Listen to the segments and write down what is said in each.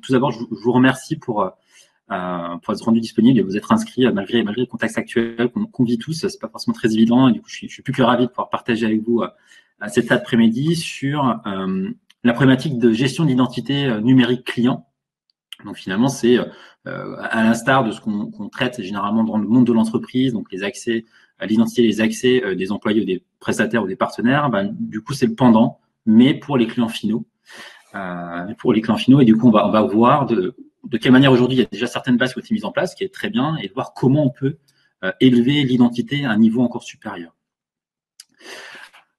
Tout d'abord, je vous remercie pour être rendu disponible et vous être inscrit malgré le contexte actuel qu'on vit tous. C'est pas forcément très évident et du coup, je suis plus que ravi de pouvoir partager avec vous cet après-midi sur la problématique de gestion d'identité numérique client. Donc finalement, c'est à l'instar de ce qu'on traite généralement dans le monde de l'entreprise, donc les accès à l'identité, les accès des employés ou des prestataires ou des partenaires. Du coup, c'est le pendant, mais pour les clients finaux. Et du coup, on va voir de quelle manière aujourd'hui il y a déjà certaines bases qui ont été mises en place, ce qui est très bien, et de voir comment on peut élever l'identité à un niveau encore supérieur.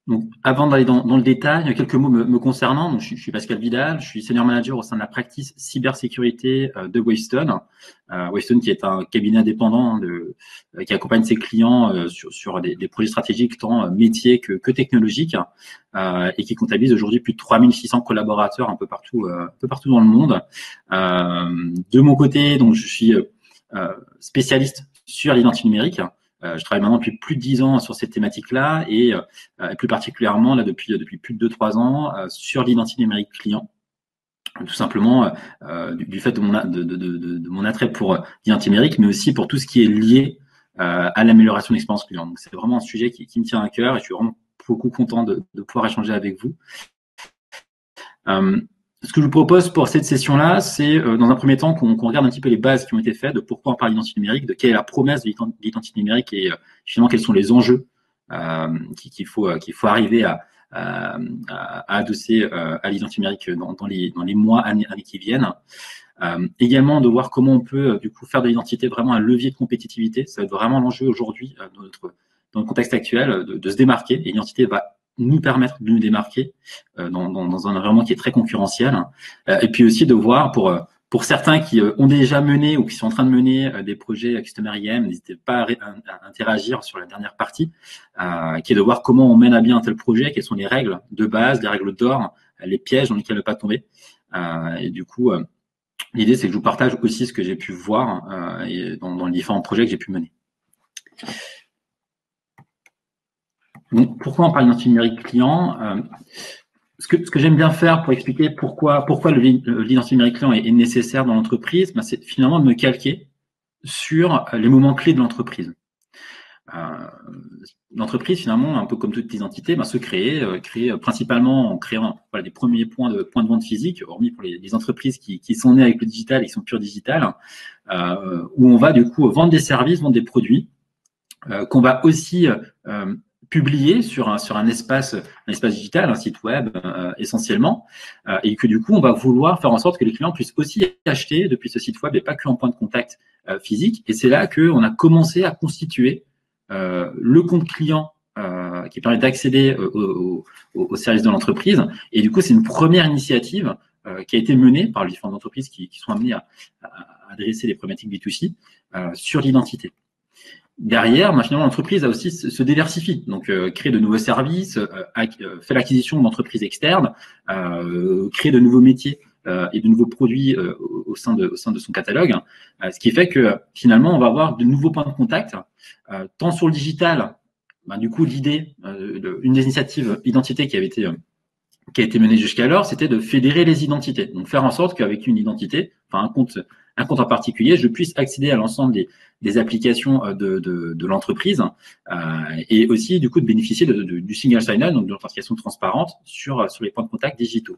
Donc, avant d'aller dans le détail, quelques mots me concernant. Donc, je suis Pascal Vidal, je suis senior manager au sein de la practice cybersécurité de Wavestone. Wavestone, qui est un cabinet indépendant qui accompagne ses clients sur des projets stratégiques tant métiers que technologiques, et qui comptabilise aujourd'hui plus de 3600 collaborateurs un peu partout dans le monde. De mon côté, donc je suis spécialiste sur l'identité numérique. Je travaille maintenant depuis plus de 10 ans sur cette thématique-là et plus particulièrement là depuis plus de 2-3 ans sur l'identité numérique client. Tout simplement du fait de mon attrait pour l'identité numérique, mais aussi pour tout ce qui est lié à l'amélioration de l'expérience client. Donc c'est vraiment un sujet qui me tient à cœur et je suis vraiment beaucoup content de pouvoir échanger avec vous. Ce que je vous propose pour cette session-là, c'est dans un premier temps qu'on regarde un petit peu les bases qui ont été faites, de pourquoi on parle d'identité numérique, de quelle est la promesse de l'identité numérique et finalement quels sont les enjeux qu'il faut arriver à adosser à l'identité numérique dans les mois, années qui viennent. Également de voir comment on peut du coup faire de l'identité vraiment un levier de compétitivité. Ça va être vraiment l'enjeu aujourd'hui dans le contexte actuel de se démarquer. Et l'identité va nous permettre de nous démarquer dans un environnement qui est très concurrentiel. Et puis aussi de voir pour certains qui ont déjà mené ou qui sont en train de mener des projets Customer IM, n'hésitez pas à interagir sur la dernière partie, qui est de voir comment on mène à bien un tel projet, quelles sont les règles de base, les règles d'or, les pièges dans lesquels ne pas tomber. Et du coup, l'idée, c'est que je vous partage aussi ce que j'ai pu voir dans les différents projets que j'ai pu mener. Donc, pourquoi on parle d'identité numérique client? Ce que j'aime bien faire pour expliquer pourquoi l'identité numérique client est nécessaire dans l'entreprise, c'est finalement de me calquer sur les moments clés de l'entreprise. L'entreprise, finalement, un peu comme toute identité, se créer principalement en créant des premiers points de vente physique, hormis pour les entreprises qui sont nées avec le digital et qui sont pure digital, où on va du coup vendre des services, vendre des produits, qu'on va aussi publier sur un espace digital, un site web essentiellement, et que du coup on va vouloir faire en sorte que les clients puissent aussi acheter depuis ce site web et pas que en point de contact physique. Et c'est là qu'on a commencé à constituer le compte client qui permet d'accéder au service de l'entreprise. Et du coup, c'est une première initiative qui a été menée par les différentes entreprises qui sont amenées à adresser les problématiques B2C sur l'identité. Derrière, finalement, l'entreprise a aussi se diversifie, donc crée de nouveaux services, fait l'acquisition d'entreprises externes, crée de nouveaux métiers et de nouveaux produits au sein de son catalogue, ce qui fait que finalement, on va avoir de nouveaux points de contact, tant sur le digital. Du coup, l'idée, une des initiatives identité qui a été menée jusqu'alors, c'était de fédérer les identités, donc faire en sorte qu'avec une identité, un compte en particulier, je puisse accéder à l'ensemble des applications de l'entreprise et aussi du coup de bénéficier du single sign-on, donc de l'authentification transparente sur les points de contact digitaux.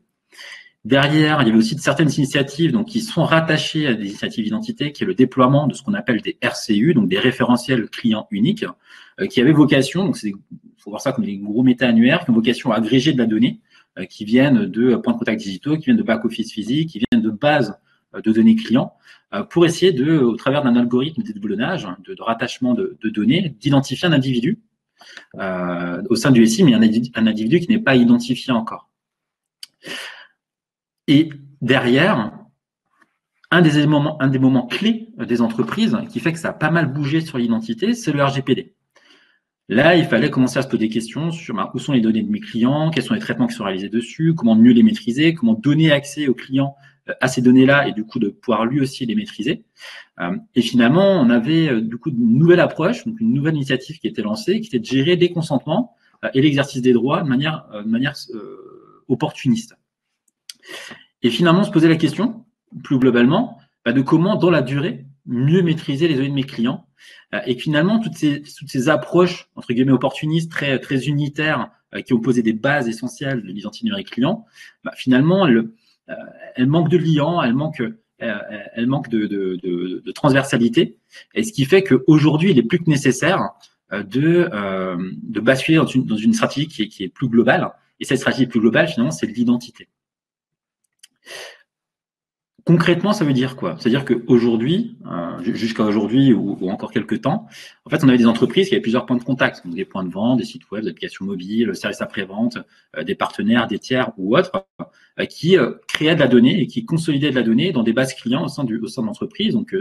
Derrière, il y avait aussi certaines initiatives qui sont rattachées à des initiatives d'identité, qui est le déploiement de ce qu'on appelle des RCU, donc des référentiels clients uniques, qui avaient vocation, donc il faut voir ça comme des gros méta-annuaires, qui ont vocation à agréger de la donnée, qui viennent de points de contact digitaux, qui viennent de back-office physique, qui viennent de bases de données clients, pour essayer au travers d'un algorithme de déboulonnage, de rattachement de données, d'identifier un individu au sein du SI, mais un individu qui n'est pas identifié encore. Et derrière, un des moments clés des entreprises qui fait que ça a pas mal bougé sur l'identité, c'est le RGPD. Là, il fallait commencer à se poser des questions sur où sont les données de mes clients, quels sont les traitements qui sont réalisés dessus, comment mieux les maîtriser, comment donner accès aux clients à ces données-là et du coup de pouvoir lui aussi les maîtriser. Et finalement, on avait du coup une nouvelle approche, donc une nouvelle initiative qui était lancée, qui était de gérer des consentements et l'exercice des droits de manière opportuniste. Et finalement, se poser la question, plus globalement, de comment, dans la durée, mieux maîtriser les données de mes clients. Et finalement, toutes ces approches, entre guillemets, opportunistes, très unitaires, qui ont posé des bases essentielles de l'identité numérique client, finalement, elles manquent de liant, elles manquent de transversalité. Et ce qui fait qu'aujourd'hui, il est plus que nécessaire de basculer dans une stratégie qui est plus globale. Et cette stratégie plus globale, finalement, c'est l'identité. Concrètement, ça veut dire quoi? C'est-à-dire qu'aujourd'hui, jusqu'à aujourd'hui ou encore quelques temps, en fait, on avait des entreprises qui avaient plusieurs points de contact, donc des points de vente, des sites web, des applications mobiles, services après-vente, des partenaires, des tiers ou autres, qui créaient de la donnée et qui consolidaient de la donnée dans des bases clients au sein de l'entreprise, donc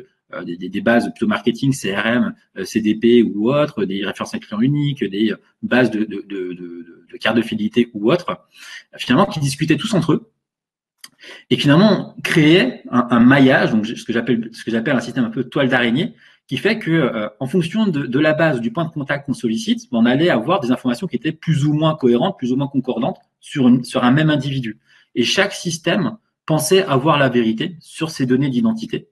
des bases plutôt marketing, CRM, CDP ou autres, des références à clients uniques, des bases de cartes de fidélité ou autres, finalement, qui discutaient tous entre eux. Et finalement, créer un maillage, donc ce que j'appelle un système un peu toile d'araignée, qui fait que, en fonction de la base, du point de contact qu'on sollicite, on allait avoir des informations qui étaient plus ou moins cohérentes, plus ou moins concordantes sur un même individu. Et chaque système pensait avoir la vérité sur ces données d'identité.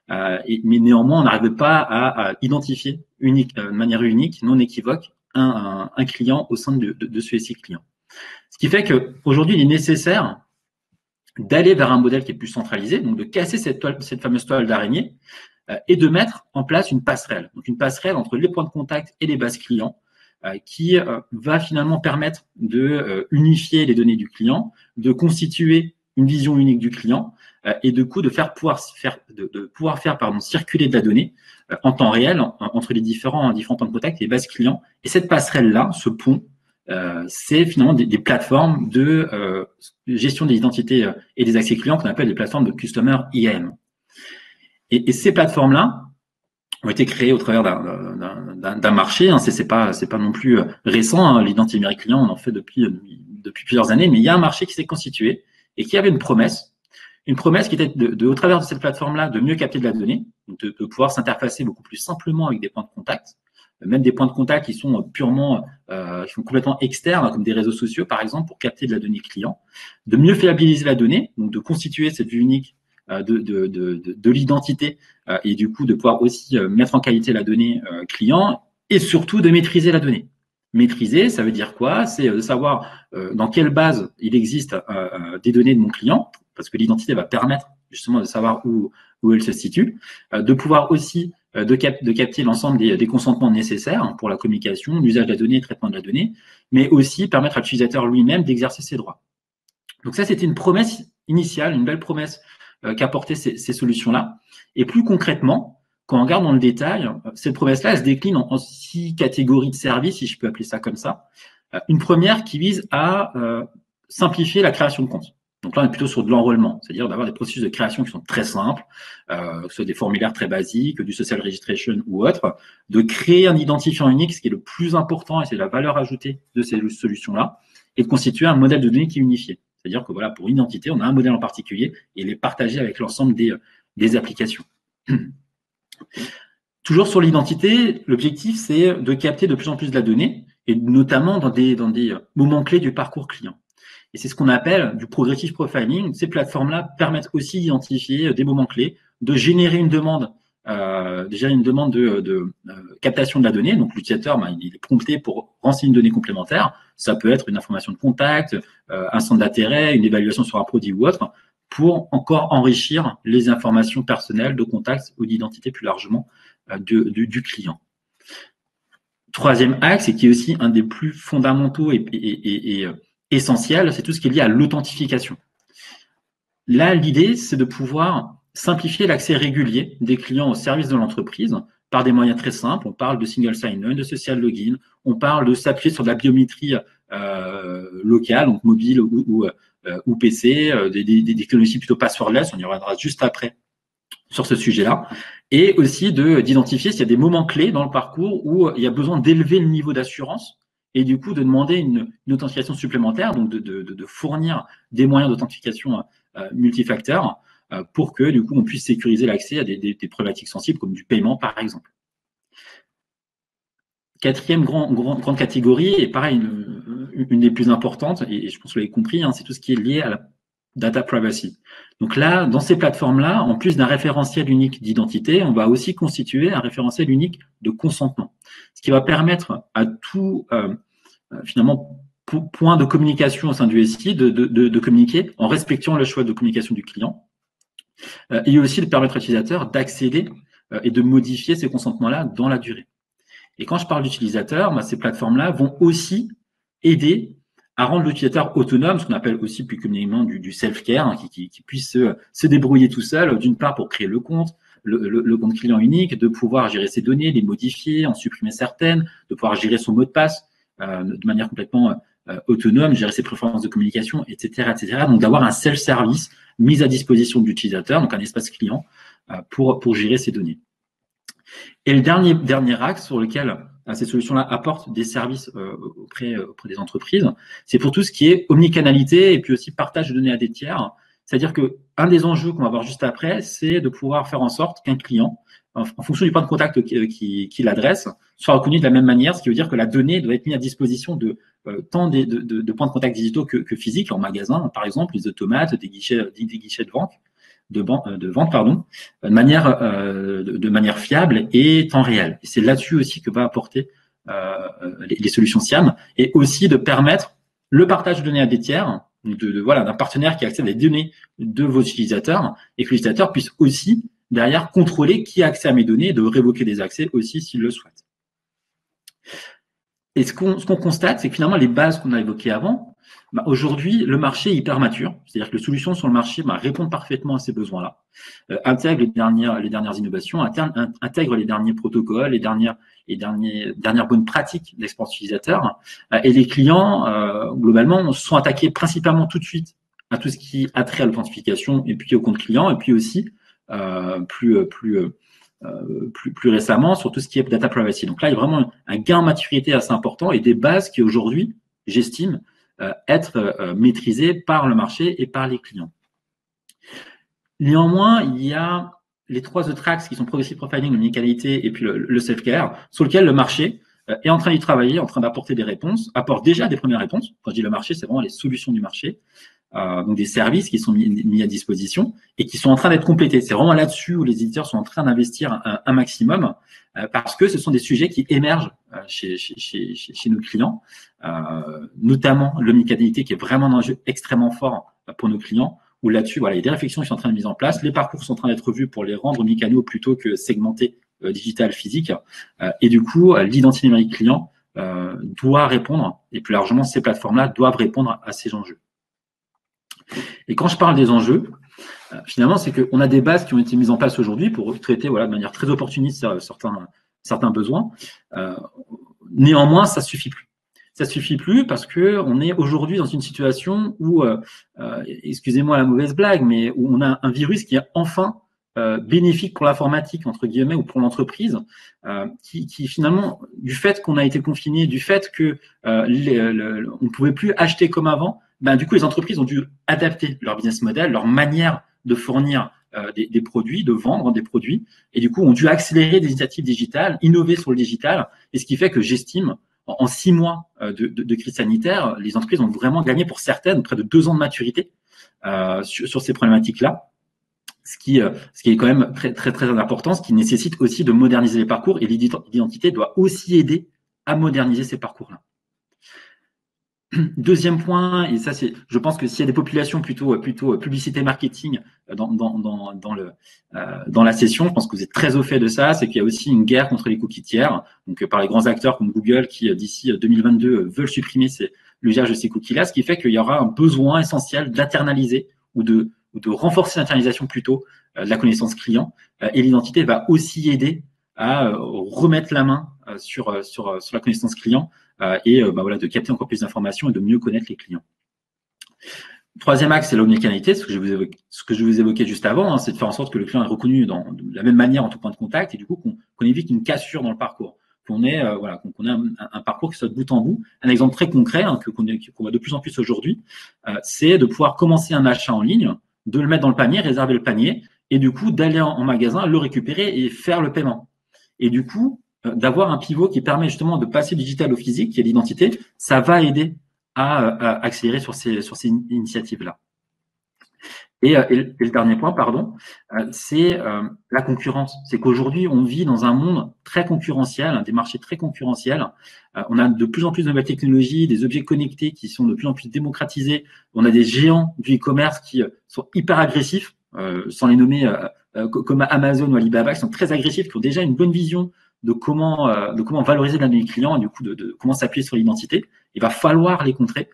Mais néanmoins, on n'arrivait pas à identifier de manière unique, non équivoque, un client au sein de ce SI client. Ce qui fait qu'aujourd'hui, il est nécessaire d'aller vers un modèle qui est plus centralisé, donc de casser cette fameuse toile d'araignée et de mettre en place une passerelle. Donc une passerelle entre les points de contact et les bases clients qui va finalement permettre de unifier les données du client, de constituer une vision unique du client et de coup de pouvoir faire circuler de la donnée en temps réel entre les différents points de contact et les bases clients. Et cette passerelle-là, ce pont, c'est finalement des plateformes de gestion des identités et des accès clients qu'on appelle des plateformes de Customer IAM. Et ces plateformes-là ont été créées au travers d'un marché. Hein, c'est pas non plus récent. Hein, l'identité numérique client, on en fait depuis plusieurs années, mais il y a un marché qui s'est constitué et qui avait une promesse qui était au travers de cette plateforme-là, de mieux capter de la donnée, donc de pouvoir s'interfacer beaucoup plus simplement avec des points de contact, même des points de contact qui sont qui sont complètement externes, comme des réseaux sociaux, par exemple, pour capter de la donnée client, de mieux fiabiliser la donnée, donc de constituer cette vue unique de l'identité et du coup de pouvoir aussi mettre en qualité la donnée client et surtout de maîtriser la donnée. Maîtriser, ça veut dire quoi? C'est de savoir dans quelle base il existe des données de mon client, parce que l'identité va permettre justement de savoir où elle se situe, de pouvoir aussi de capter l'ensemble des consentements nécessaires pour la communication, l'usage de la donnée, le traitement de la donnée, mais aussi permettre à l'utilisateur lui-même d'exercer ses droits. Donc ça, c'était une promesse initiale, une belle promesse qu'apportaient ces solutions-là. Et plus concrètement, quand on regarde dans le détail, cette promesse-là, elle se décline en 6 catégories de services, si je peux appeler ça comme ça. Une première qui vise à simplifier la création de compte. Donc là, on est plutôt sur de l'enrôlement, c'est-à-dire d'avoir des processus de création qui sont très simples, que ce soit des formulaires très basiques, du social registration ou autre, de créer un identifiant unique, ce qui est le plus important et c'est la valeur ajoutée de ces solutions-là, et de constituer un modèle de données qui est unifié. C'est-à-dire que voilà, pour une identité, on a un modèle en particulier et il est partagé avec l'ensemble des applications. Toujours sur l'identité, l'objectif, c'est de capter de plus en plus de la donnée, et notamment dans des moments clés du parcours client. Et c'est ce qu'on appelle du progressive profiling. Ces plateformes-là permettent aussi d'identifier des moments clés, de générer une demande, de captation de la donnée. Donc l'utilisateur, il est prompté pour renseigner une donnée complémentaire. Ça peut être une information de contact, un centre d'intérêt, une évaluation sur un produit ou autre, pour encore enrichir les informations personnelles de contact ou d'identité plus largement du client. Troisième axe, et qui est aussi un des plus fondamentaux et essentiel, c'est tout ce qui est lié à l'authentification. Là, l'idée, c'est de pouvoir simplifier l'accès régulier des clients au service de l'entreprise par des moyens très simples. On parle de single sign-on, de social login, on parle de s'appuyer sur de la biométrie locale, donc mobile ou PC, des technologies plutôt passwordless, on y reviendra juste après sur ce sujet-là, et aussi d'identifier s'il y a des moments clés dans le parcours où il y a besoin d'élever le niveau d'assurance et du coup de demander une authentification supplémentaire, donc de fournir des moyens d'authentification multifacteurs pour que du coup on puisse sécuriser l'accès à des problématiques sensibles comme du paiement par exemple. Quatrième grande catégorie, et pareil, une des plus importantes, et je pense que vous l'avez compris, hein, c'est tout ce qui est lié data privacy. Donc là, dans ces plateformes-là, en plus d'un référentiel unique d'identité, on va aussi constituer un référentiel unique de consentement, ce qui va permettre à tout, finalement, point de communication au sein du SI de communiquer en respectant le choix de communication du client, et aussi de permettre à l'utilisateur d'accéder et de modifier ces consentements-là dans la durée. Et quand je parle d'utilisateur, ces plateformes-là vont aussi aider à rendre l'utilisateur autonome, ce qu'on appelle aussi plus communément du self-care, hein, qui puisse se débrouiller tout seul, d'une part pour créer le compte, le compte client unique, de pouvoir gérer ses données, les modifier, en supprimer certaines, de pouvoir gérer son mot de passe de manière complètement autonome, gérer ses préférences de communication, etc., etc. Donc d'avoir un self-service mis à disposition de l'utilisateur, donc un espace client, pour gérer ses données. Et le dernier axe sur lequel ces solutions-là apportent des services auprès des entreprises, c'est pour tout ce qui est omnicanalité et puis aussi partage de données à des tiers. C'est-à-dire que un des enjeux qu'on va voir juste après, c'est de pouvoir faire en sorte qu'un client, en fonction du point de contact qu'il adresse, soit reconnu de la même manière, ce qui veut dire que la donnée doit être mise à disposition de tant de points de contact digitaux que physiques, en magasin, par exemple, les automates, des guichets de vente. De vente, de manière fiable et temps réel. Et c'est là-dessus aussi que va apporter les solutions SIAM, et aussi de permettre le partage de données à des tiers, d'un partenaire qui accède à les données de vos utilisateurs, et que l'utilisateur puisse aussi derrière contrôler qui a accès à mes données et de révoquer des accès aussi s'il le souhaite. Et ce qu'on constate, c'est que finalement les bases qu'on a évoquées avant, aujourd'hui, le marché est hyper mature, c'est-à-dire que les solutions sur le marché répondent parfaitement à ces besoins-là, intègrent les dernières innovations, intègrent les derniers protocoles, les dernières bonnes pratiques d'expérience utilisateur, et les clients, globalement, sont attaqués principalement tout de suite à tout ce qui a trait à l'authentification et puis au compte client, et puis aussi plus récemment sur tout ce qui est data privacy. Donc là, il y a vraiment un gain en maturité assez important et des bases qui aujourd'hui, j'estime, être maîtrisées par le marché et par les clients. Néanmoins, il y a les trois autres axes qui sont progressive profiling, l'omnicanalité et puis le self-care, sur lequel le marché est en train d'y travailler, en train d'apporter des réponses, apporte déjà des premières réponses. Quand je dis le marché, c'est vraiment les solutions du marché. Donc des services qui sont mis à disposition et qui sont en train d'être complétés. C'est vraiment là-dessus où les éditeurs sont en train d'investir un maximum parce que ce sont des sujets qui émergent chez nos clients, notamment l'omnicanalité qui est vraiment un enjeu extrêmement fort pour nos clients, où là-dessus, il y a des réflexions qui sont en train de mise en place, les parcours sont en train d'être revus pour les rendre omnicanaux plutôt que segmentés digital, physique, et du coup, l'identité numérique client doit répondre, et plus largement, ces plateformes-là doivent répondre à ces enjeux. Et quand je parle des enjeux, finalement, c'est qu'on a des bases qui ont été mises en place aujourd'hui pour traiter de manière très opportuniste certains besoins. Néanmoins, ça ne suffit plus. Ça ne suffit plus parce qu'on est aujourd'hui dans une situation où, excusez-moi la mauvaise blague, mais où on a un virus qui est enfin bénéfique pour l'informatique, entre guillemets, ou pour l'entreprise, qui finalement, du fait qu'on a été confiné, du fait que on ne pouvait plus acheter comme avant, du coup, les entreprises ont dû adapter leur business model, leur manière de fournir des produits, de vendre des produits, et du coup, ont dû accélérer des initiatives digitales, innover sur le digital, et ce qui fait que j'estime, en 6 mois de crise sanitaire, les entreprises ont vraiment gagné pour certaines près de 2 ans de maturité sur ces problématiques-là, ce qui est quand même très, très, très important, ce qui nécessite aussi de moderniser les parcours, et l'identité doit aussi aider à moderniser ces parcours-là. Deuxième point, et ça c'est, je pense que s'il y a des populations plutôt publicité marketing dans la session, je pense que vous êtes très au fait de ça, c'est qu'il y a aussi une guerre contre les cookies tiers, donc par les grands acteurs comme Google qui d'ici 2022 veulent supprimer l'usage de ces cookies-là, ce qui fait qu'il y aura un besoin essentiel d'internaliser ou de renforcer l'internalisation plutôt de la connaissance client, et l'identité va aussi aider à remettre la main sur la connaissance client et de capter encore plus d'informations et de mieux connaître les clients. Troisième axe, c'est l'omnicanalité, ce que je vous évoquais juste avant, c'est de faire en sorte que le client est reconnu de la même manière en tout point de contact et du coup qu'on évite une cassure dans le parcours, qu'on ait un parcours qui soit de bout en bout. Un exemple très concret qu'on voit de plus en plus aujourd'hui, c'est de pouvoir commencer un achat en ligne, de le mettre dans le panier, réserver le panier et du coup d'aller en magasin, le récupérer et faire le paiement. Et du coup, d'avoir un pivot qui permet justement de passer du digital au physique, qui est l'identité, ça va aider à accélérer sur ces initiatives-là. Et le dernier point, pardon, c'est la concurrence. C'est qu'aujourd'hui, on vit dans un monde très concurrentiel, des marchés très concurrentiels. On a de plus en plus de nouvelles technologies, des objets connectés qui sont de plus en plus démocratisés. On a des géants du e-commerce qui sont hyper agressifs, sans les nommer comme Amazon ou Alibaba, qui sont très agressifs, qui ont déjà une bonne vision de comment valoriser la donnée client et du coup de comment s'appuyer sur l'identité. Il va falloir les contrer.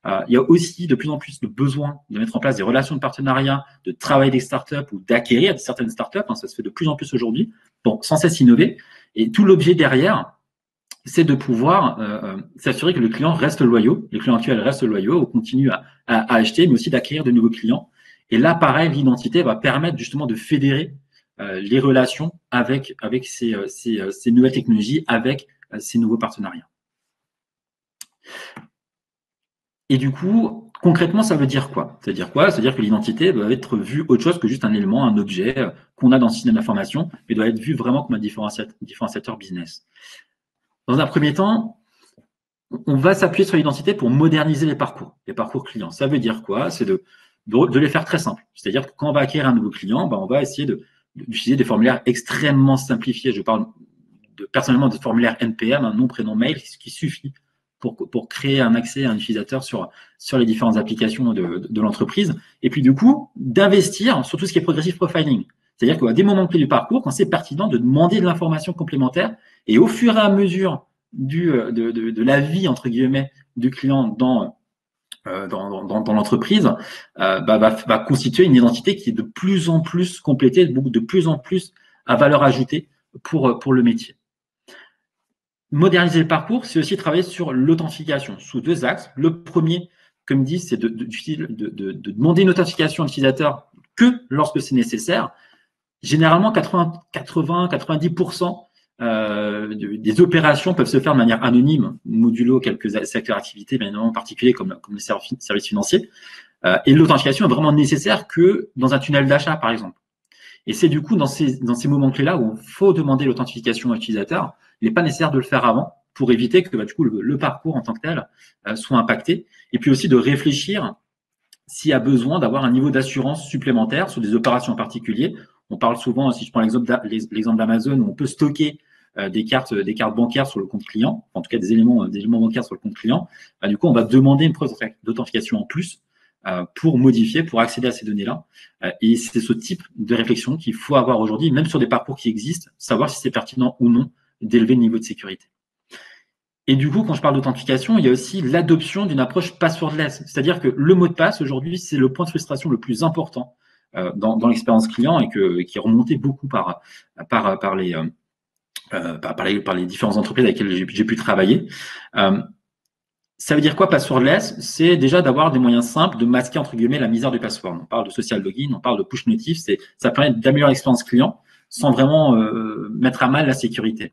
Il y a aussi de plus en plus de besoin de mettre en place des relations de partenariat, de travailler des startups ou d'acquérir certaines startups. Ça se fait de plus en plus aujourd'hui. Bon, sans cesse innover. Et tout l'objet derrière, c'est de pouvoir s'assurer que le client reste loyaux, les clients actuels restent loyaux, on continue à acheter, mais aussi d'acquérir de nouveaux clients. Et là, pareil, l'identité va permettre justement de fédérer les relations avec ces nouvelles technologies, avec ces nouveaux partenariats. Et du coup, concrètement, ça veut dire quoi? Ça veut dire quoi? Ça veut dire que l'identité doit être vue autre chose que juste un élément, un objet qu'on a dans le système d'information, mais doit être vue vraiment comme un différenciateur business. Dans un premier temps, on va s'appuyer sur l'identité pour moderniser les parcours clients. Ça veut dire quoi? C'est de les faire très simples. C'est-à-dire que quand on va acquérir un nouveau client, on va essayer d'utiliser des formulaires extrêmement simplifiés. Je parle personnellement de formulaires NPM, un nom, prénom, mail, ce qui suffit pour créer un accès à un utilisateur sur les différentes applications de l'entreprise. Et puis du coup, d'investir sur tout ce qui est progressive profiling. C'est-à-dire qu'à des moments clés du parcours, quand c'est pertinent, de demander de l'information complémentaire et au fur et à mesure de la vie, entre guillemets, du client dans l'entreprise, va constituer une identité qui est de plus en plus complétée, de plus en plus à valeur ajoutée pour le métier. Moderniser le parcours, c'est aussi travailler sur l'authentification sous deux axes. Le premier, comme dit, c'est de demander une authentification à l'utilisateur que lorsque c'est nécessaire. Généralement, 80-90% des opérations peuvent se faire de manière anonyme, modulo quelques secteurs d'activité, bien évidemment en particulier comme les services financiers. Et l'authentification est vraiment nécessaire que dans un tunnel d'achat, par exemple. Et c'est du coup dans ces moments clés-là où il faut demander l'authentification à l'utilisateur. Il n'est pas nécessaire de le faire avant pour éviter que du coup le parcours en tant que tel soit impacté. Et puis aussi de réfléchir s'il y a besoin d'avoir un niveau d'assurance supplémentaire sur des opérations en particulier. On parle souvent, si je prends l'exemple d'Amazon, où on peut stocker des cartes bancaires sur le compte client, en tout cas des éléments bancaires sur le compte client. Du coup, on va demander une preuve d'authentification en plus pour modifier, pour accéder à ces données-là. Et c'est ce type de réflexion qu'il faut avoir aujourd'hui, même sur des parcours qui existent, savoir si c'est pertinent ou non d'élever le niveau de sécurité. Et du coup, quand je parle d'authentification, il y a aussi l'adoption d'une approche passwordless. C'est-à-dire que le mot de passe, aujourd'hui, c'est le point de frustration le plus important dans l'expérience client et qui est remonté beaucoup par les différentes entreprises avec lesquelles j'ai pu travailler. Ça veut dire quoi, passwordless? C'est déjà d'avoir des moyens simples de masquer, entre guillemets, la misère du password. On parle de social login, on parle de push notif. Ça permet d'améliorer l'expérience client sans vraiment mettre à mal la sécurité.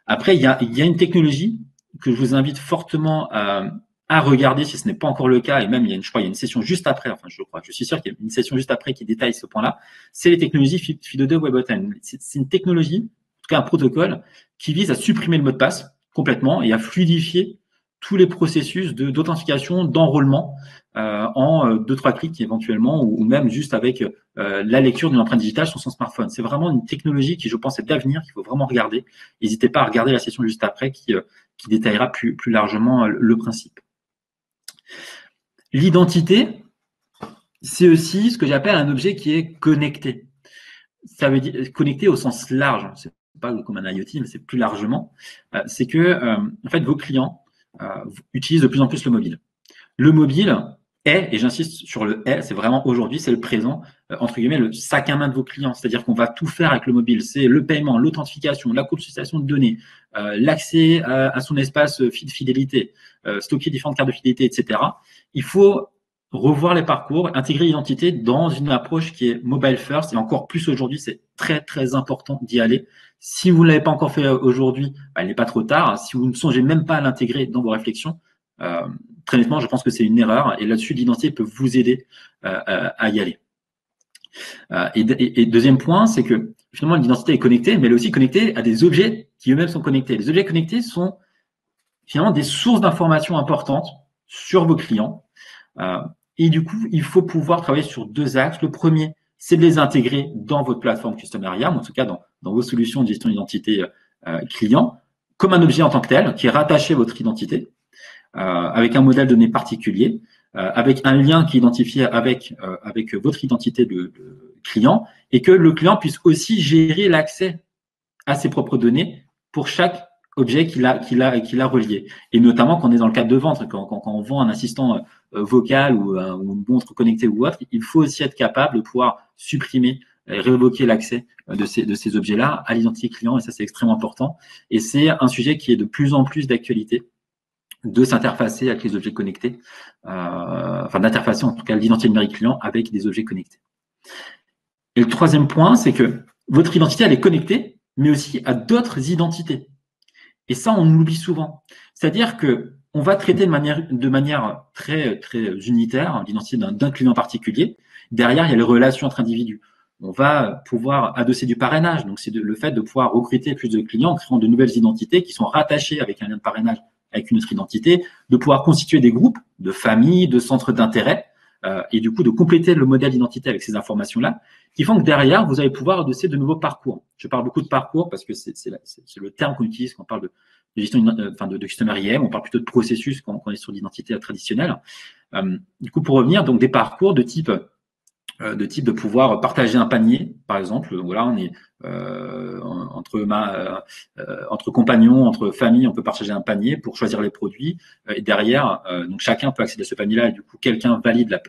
Après, il y a une technologie que je vous invite fortement à regarder si ce n'est pas encore le cas. Et même, il y a une session juste après. Enfin, je suis sûr qu'il y a une session juste après qui détaille ce point-là. C'est les technologies FIDO2 WebAuthn. C'est une technologie, en tout cas un protocole, qui vise à supprimer le mot de passe complètement et à fluidifier tous les processus d'authentification, d'enrôlement en 2-3 clics éventuellement, ou même juste avec la lecture d'une empreinte digitale sur son smartphone. C'est vraiment une technologie qui, je pense, est d'avenir, qu'il faut vraiment regarder. N'hésitez pas à regarder la session juste après qui détaillera plus largement le principe. L'identité, c'est aussi ce que j'appelle un objet qui est connecté. Ça veut dire connecté au sens large. C'est pas comme un IoT, mais c'est plus largement. C'est que, en fait, vos clients utilisent de plus en plus le mobile. Le mobile est, et j'insiste sur le est, c'est vraiment aujourd'hui, c'est le présent, entre guillemets, le sac à main de vos clients. C'est-à-dire qu'on va tout faire avec le mobile. C'est le paiement, l'authentification, la consultation de données, l'accès à son espace de fidélité, stocker différentes cartes de fidélité, etc. Il faut revoir les parcours, intégrer l'identité dans une approche qui est mobile first, et encore plus aujourd'hui, c'est très, très important d'y aller. Si vous ne l'avez pas encore fait aujourd'hui, il n'est pas trop tard. Si vous ne songez même pas à l'intégrer dans vos réflexions, très nettement, je pense que c'est une erreur. Et là-dessus, l'identité peut vous aider à y aller. Et deuxième point, c'est que finalement, l'identité est connectée, mais elle est aussi connectée à des objets qui eux-mêmes sont connectés. Les objets connectés sont finalement des sources d'informations importantes sur vos clients. Et du coup, il faut pouvoir travailler sur 2 axes. Le premier, c'est de les intégrer dans votre plateforme Customer IAM, en tout cas dans vos solutions de gestion d'identité client, comme un objet en tant que tel, qui est rattaché à votre identité, avec un modèle donné particulier, avec un lien qui est identifié avec votre identité de client, et que le client puisse aussi gérer l'accès à ses propres données pour chaque objet qu'il a relié. Et notamment quand on est dans le cadre de vente, quand on vend un assistant vocal ou une montre connectée ou autre, il faut aussi être capable de pouvoir supprimer et révoquer l'accès de ces objets-là à l'identité client, et ça, c'est extrêmement important. Et c'est un sujet qui est de plus en plus d'actualité, de s'interfacer avec les objets connectés, enfin d'interfacer en tout cas l'identité numérique client avec des objets connectés. Et le troisième point, c'est que votre identité, elle est connectée, mais aussi à d'autres identités. Et ça, on l'oublie souvent. C'est-à-dire que on va traiter de manière très, très unitaire l'identité d'un client particulier. Derrière, il y a les relations entre individus. On va pouvoir adosser du parrainage. Donc, c'est le fait de pouvoir recruter plus de clients en créant de nouvelles identités qui sont rattachées avec un lien de parrainage avec une autre identité, de pouvoir constituer des groupes de familles, de centres d'intérêt, et du coup de compléter le modèle d'identité avec ces informations-là, qui font que derrière, vous allez pouvoir adosser de nouveaux parcours. Je parle beaucoup de parcours parce que c'est le terme qu'on utilise quand on parle de gestion, de Customer IAM, on parle plutôt de processus quand on est sur l'identité traditionnelle. Du coup, pour revenir, donc des parcours de type de pouvoir partager un panier, par exemple. Voilà, on est entre compagnons, entre familles, on peut partager un panier pour choisir les produits. Et derrière, donc chacun peut accéder à ce panier-là et du coup, quelqu'un valide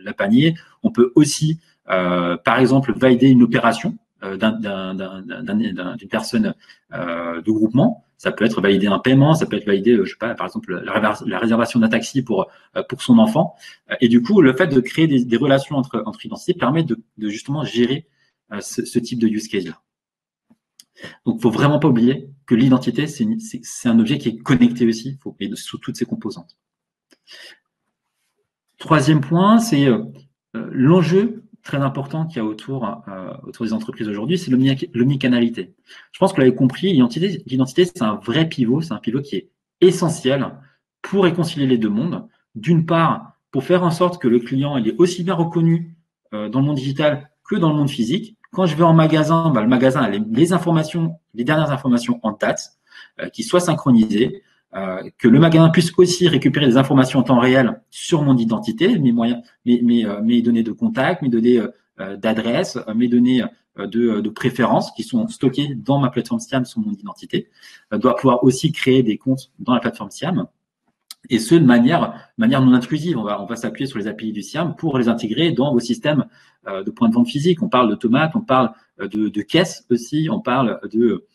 la panier. On peut aussi, par exemple, valider une opération d'une personne de groupement. Ça peut être valider un paiement, ça peut être valider, je sais pas, par exemple, la réservation d'un taxi pour son enfant. Et du coup, le fait de créer des relations entre identités permet de justement gérer ce type de use case-là. Donc, il faut vraiment pas oublier que l'identité, c'est un objet qui est connecté aussi, et sous toutes ses composantes. Troisième point, c'est l'enjeu très important qu'il y a autour des entreprises aujourd'hui, c'est l'omnicanalité. Je pense que vous l'avez compris, l'identité, c'est un vrai pivot, c'est un pivot qui est essentiel pour réconcilier les deux mondes. D'une part, pour faire en sorte que le client il est aussi bien reconnu dans le monde digital que dans le monde physique. Quand je vais en magasin, le magasin a les dernières informations en date, qui soient synchronisées, que le magasin puisse aussi récupérer des informations en temps réel sur mon identité, mes données de contact, mes données d'adresse, mes données de préférence qui sont stockées dans ma plateforme SIAM sur mon identité, doit pouvoir aussi créer des comptes dans la plateforme SIAM, et ce de manière non intrusive. On va s'appuyer sur les API du SIAM pour les intégrer dans vos systèmes de points de vente physiques. On parle d'automates, on parle de caisses aussi, on parle de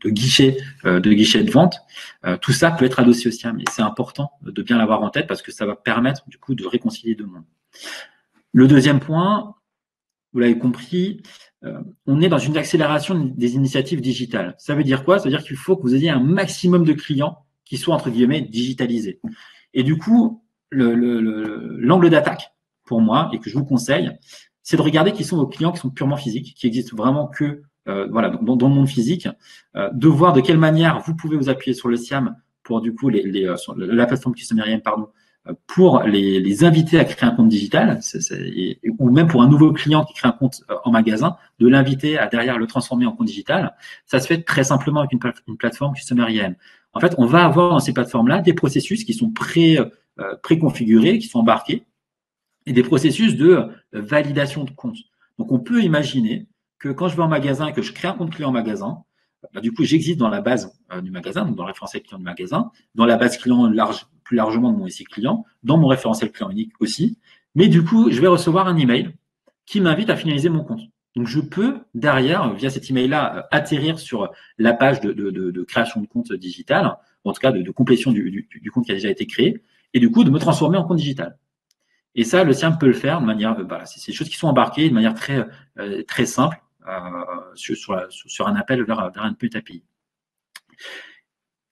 guichets de vente. Tout ça peut être adossé au SIAM, et c'est important de bien l'avoir en tête parce que ça va permettre du coup de réconcilier deux mondes. Le deuxième point, vous l'avez compris, on est dans une accélération des initiatives digitales. Ça veut dire quoi? Ça veut dire qu'il faut que vous ayez un maximum de clients qui soient entre guillemets digitalisés. Et du coup, l'angle d'attaque pour moi, et que je vous conseille, c'est de regarder qui sont vos clients qui sont purement physiques, qui existent vraiment que dans le monde physique, de voir de quelle manière vous pouvez vous appuyer sur le SIAM pour du coup sur la plateforme Customer IAM, pour les inviter à créer un compte digital, ou même pour un nouveau client qui crée un compte en magasin, de l'inviter à derrière le transformer en compte digital. Ça se fait très simplement avec une plateforme Customer IAM. En fait, on va avoir dans ces plateformes-là des processus qui sont préconfigurés, qui sont embarqués, et des processus de validation de compte. Donc, on peut imaginer que quand je vais en magasin et que je crée un compte client en magasin, du coup, j'existe dans la base du magasin, donc dans le référentiel client du magasin, dans la base client plus largement de mon SI client, dans mon référentiel client unique aussi. Mais du coup, je vais recevoir un email qui m'invite à finaliser mon compte. Donc, je peux derrière, via cet email-là, atterrir sur la page de création de compte digital, ou en tout cas de complétion du compte qui a déjà été créé, et du coup, de me transformer en compte digital. Et ça, le SIAM peut le faire de manière, c'est des choses qui sont embarquées de manière très simple sur un appel vers un endpoint API.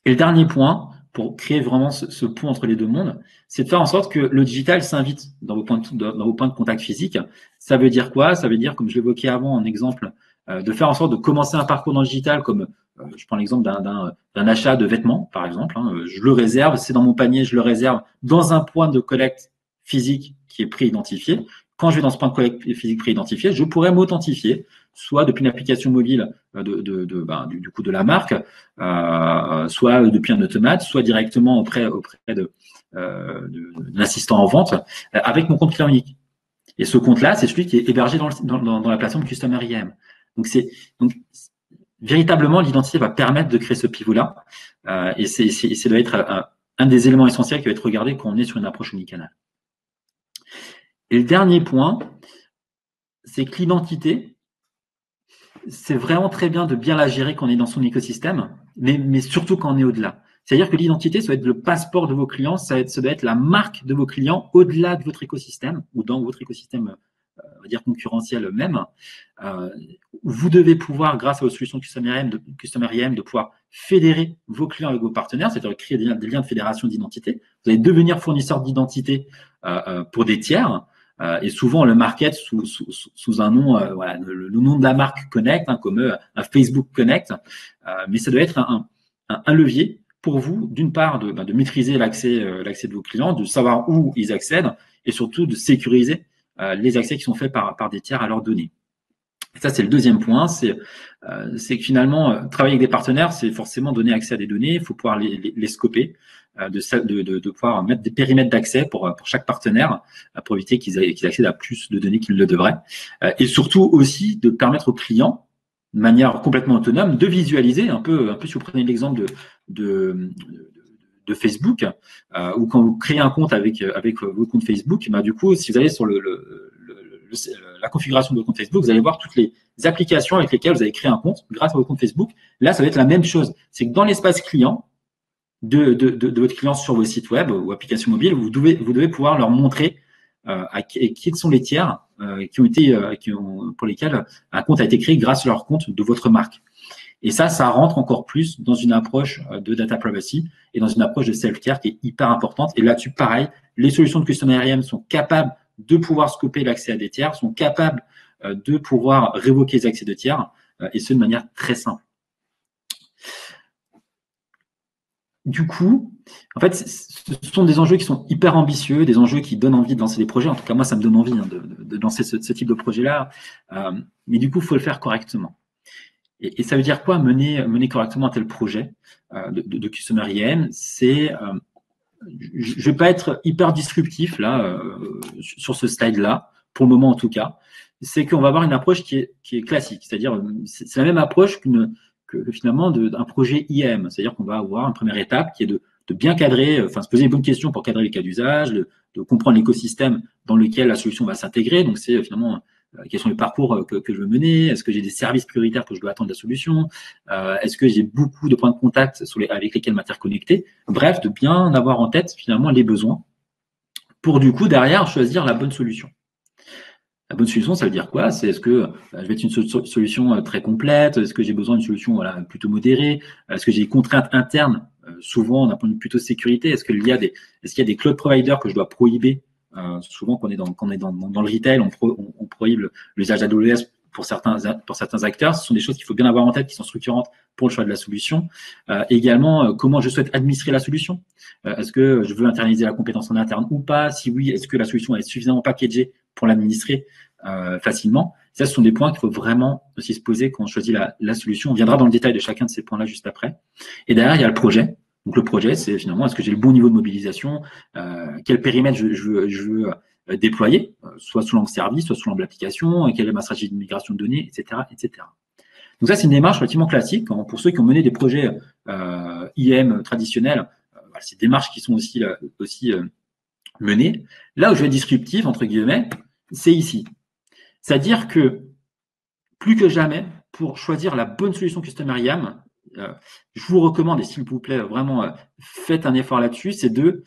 Et le dernier point, pour créer vraiment ce pont entre les deux mondes, c'est de faire en sorte que le digital s'invite dans vos points de contact physiques. Ça veut dire quoi? Ça veut dire, comme je l'évoquais avant en exemple, de faire en sorte de commencer un parcours dans le digital comme je prends l'exemple d'un achat de vêtements, par exemple. Hein, je le réserve, c'est dans mon panier, je le réserve dans un point de collecte physique qui est préidentifié. Quand je vais dans ce point de collecte physique préidentifié, je pourrais m'authentifier, soit depuis une application mobile du coup de la marque, soit depuis un automate, soit directement auprès d'un assistant en vente, avec mon compte client unique. Et ce compte-là, c'est celui qui est hébergé dans la plateforme Customer IAM. Donc, véritablement, l'identité va permettre de créer ce pivot-là. Et ça doit être un des éléments essentiels qui va être regardé quand on est sur une approche omnicanal. Et le dernier point, c'est que l'identité, c'est vraiment très bien de bien la gérer quand on est dans son écosystème, mais surtout quand on est au-delà. C'est-à-dire que l'identité, ça doit être le passeport de vos clients, ça doit être la marque de vos clients au-delà de votre écosystème ou dans votre écosystème, on va dire concurrentiel même. Vous devez pouvoir, grâce à vos solutions Customer IAM, de pouvoir fédérer vos clients avec vos partenaires, c'est-à-dire créer des liens de fédération d'identité. Vous allez devenir fournisseur d'identité pour des tiers. Et souvent, on le market sous un nom, le nom de la marque Connect, hein, comme un Facebook Connect. Mais ça doit être un levier pour vous, d'une part, de maîtriser l'accès de vos clients, de savoir où ils accèdent et surtout de sécuriser les accès qui sont faits par des tiers à leurs données. Et ça, c'est le deuxième point, c'est que finalement, travailler avec des partenaires, c'est forcément donner accès à des données, il faut pouvoir les scoper, de pouvoir mettre des périmètres d'accès pour chaque partenaire, pour éviter qu'ils accèdent à plus de données qu'ils le devraient. Et surtout aussi de permettre aux clients, de manière complètement autonome, de visualiser un peu si vous prenez l'exemple de Facebook, ou quand vous créez un compte avec votre compte Facebook, du coup, si vous allez sur la configuration de votre compte Facebook, vous allez voir toutes les applications avec lesquelles vous avez créé un compte grâce à votre compte Facebook. Là, ça va être la même chose. C'est que dans l'espace client de votre client sur vos sites web ou applications mobiles, vous devez pouvoir leur montrer qui sont les tiers pour lesquels un compte a été créé grâce à leur compte de votre marque. Et ça rentre encore plus dans une approche de data privacy et dans une approche de self-care qui est hyper importante. Et là-dessus, pareil, les solutions de Customer IAM sont capables de pouvoir scoper l'accès à des tiers, sont capables de pouvoir révoquer les accès de tiers, et ce de manière très simple. Du coup, en fait, ce sont des enjeux qui sont hyper ambitieux, des enjeux qui donnent envie de lancer des projets. En tout cas, moi, ça me donne envie de lancer ce type de projet-là. Mais du coup, il faut le faire correctement. Et ça veut dire quoi, mener correctement un tel projet de Customer IAM? C'est, je ne vais pas être hyper disruptif là sur ce slide-là, pour le moment en tout cas. C'est qu'on va avoir une approche qui est classique, c'est-à-dire c'est la même approche que finalement d'un projet IAM. C'est-à-dire qu'on va avoir une première étape qui est de bien cadrer, se poser les bonnes questions pour cadrer les cas d'usage, de comprendre l'écosystème dans lequel la solution va s'intégrer. Donc, c'est finalement quels sont les parcours que je veux mener. Est-ce que j'ai des services prioritaires que je dois attendre de la solution? Est-ce que j'ai beaucoup de points de contact avec lesquels m'interconnecter? Bref, de bien avoir en tête finalement les besoins pour du coup derrière choisir la bonne solution. La bonne solution, ça veut dire quoi? C'est est-ce que je vais être une solution très complète? Est-ce que j'ai besoin d'une solution plutôt modérée? Est-ce que j'ai des contraintes internes, souvent d'un point de vue plutôt sécurité? Est-ce qu'il y a des cloud providers que je dois prohiber? Souvent, quand on est dans le retail, on prohibe l'usage d'AWS pour certains acteurs. Ce sont des choses qu'il faut bien avoir en tête, qui sont structurantes pour le choix de la solution. Également, comment je souhaite administrer la solution. Est-ce que je veux internaliser la compétence en interne ou pas? Si oui, est-ce que la solution est suffisamment packagée pour l'administrer facilement? Ça, ce sont des points qu'il faut vraiment aussi se poser quand on choisit la solution. On viendra dans le détail de chacun de ces points-là juste après. Et derrière, il y a le projet. Donc, le projet, c'est finalement, est-ce que j'ai le bon niveau de mobilisation? Quel périmètre je veux déployer, soit sous l'angle service, soit sous l'angle application, quelle est ma stratégie de migration de données, etc., etc. Donc, ça, c'est une démarche relativement classique. Pour ceux qui ont mené des projets IAM traditionnels, c'est des démarches qui sont aussi menées. Là où je vais être disruptif, entre guillemets, c'est ici. C'est-à-dire que, plus que jamais, pour choisir la bonne solution Customer IAM, je vous recommande, et s'il vous plaît, vraiment, faites un effort là-dessus, c'est de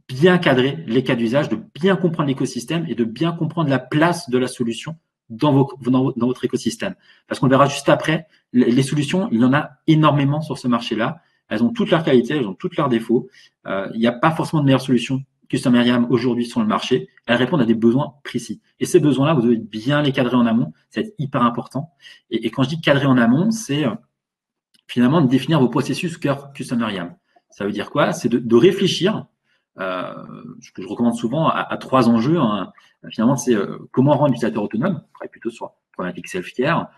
bien cadrer les cas d'usage, de bien comprendre l'écosystème et de bien comprendre la place de la solution dans votre écosystème. Parce qu'on verra juste après, les solutions, il y en a énormément sur ce marché-là. Elles ont toutes leurs qualités, elles ont toutes leurs défauts. Il n'y a pas forcément de meilleure solution Customer IAM aujourd'hui sur le marché. Elles répondent à des besoins précis. Et ces besoins-là, vous devez bien les cadrer en amont. C'est hyper important. Et quand je dis cadrer en amont, c'est finalement de définir vos processus cœur Customer IAM. Ça veut dire quoi? C'est de réfléchir, ce que je recommande souvent, à 3 enjeux. Hein. Finalement, c'est comment rendre l'utilisateur autonome, on travaille plutôt sur problématique self-care,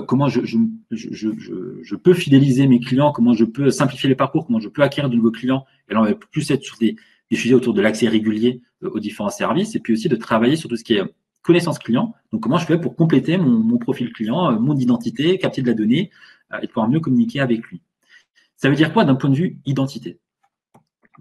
comment je peux fidéliser mes clients, comment je peux simplifier les parcours, comment je peux acquérir de nouveaux clients. Et là, on va plus être sur des sujets autour de l'accès régulier aux différents services, et puis aussi de travailler sur tout ce qui est connaissance client. Donc, comment je fais pour compléter mon profil client, mon identité, capter de la donnée et pouvoir mieux communiquer avec lui. Ça veut dire quoi d'un point de vue identité?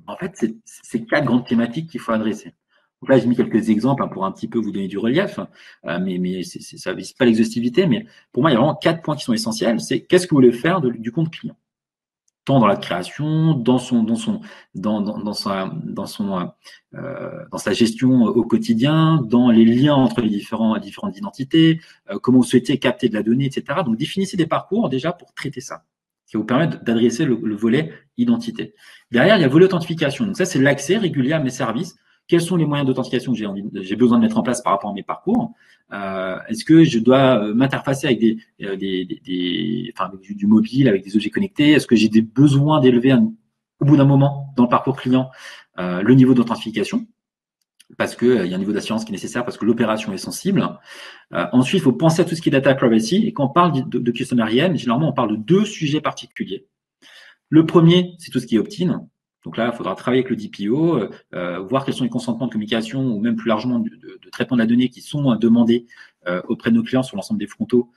En fait, c'est 4 grandes thématiques qu'il faut adresser. Donc là, j'ai mis quelques exemples pour un petit peu vous donner du relief, mais ça ne vise pas l'exhaustivité. Mais pour moi, il y a vraiment 4 points qui sont essentiels. C'est qu'est-ce que vous voulez faire du compte client, tant dans la création, dans sa gestion au quotidien, dans les liens entre les différentes identités, comment vous souhaitez capter de la donnée, etc. Donc, définissez des parcours déjà pour traiter ça, qui va vous permettre d'adresser le volet identité. Derrière, il y a le volet authentification. Donc ça, c'est l'accès régulier à mes services. Quels sont les moyens d'authentification que j'ai besoin de mettre en place par rapport à mes parcours? Est-ce que je dois m'interfacer avec du mobile, avec des objets connectés? Est-ce que j'ai des besoins d'élever au bout d'un moment dans le parcours client le niveau d'authentification? Parce qu'il y a un niveau d'assurance qui est nécessaire, parce que l'opération est sensible. Ensuite, il faut penser à tout ce qui est data privacy. Et quand on parle de Customer IAM, généralement, on parle de 2 sujets particuliers. Le premier, c'est tout ce qui est opt-in. Donc là, il faudra travailler avec le DPO, voir quels sont les consentements de communication ou même plus largement de traitement de la donnée qui sont demandés auprès de nos clients sur l'ensemble des frontaux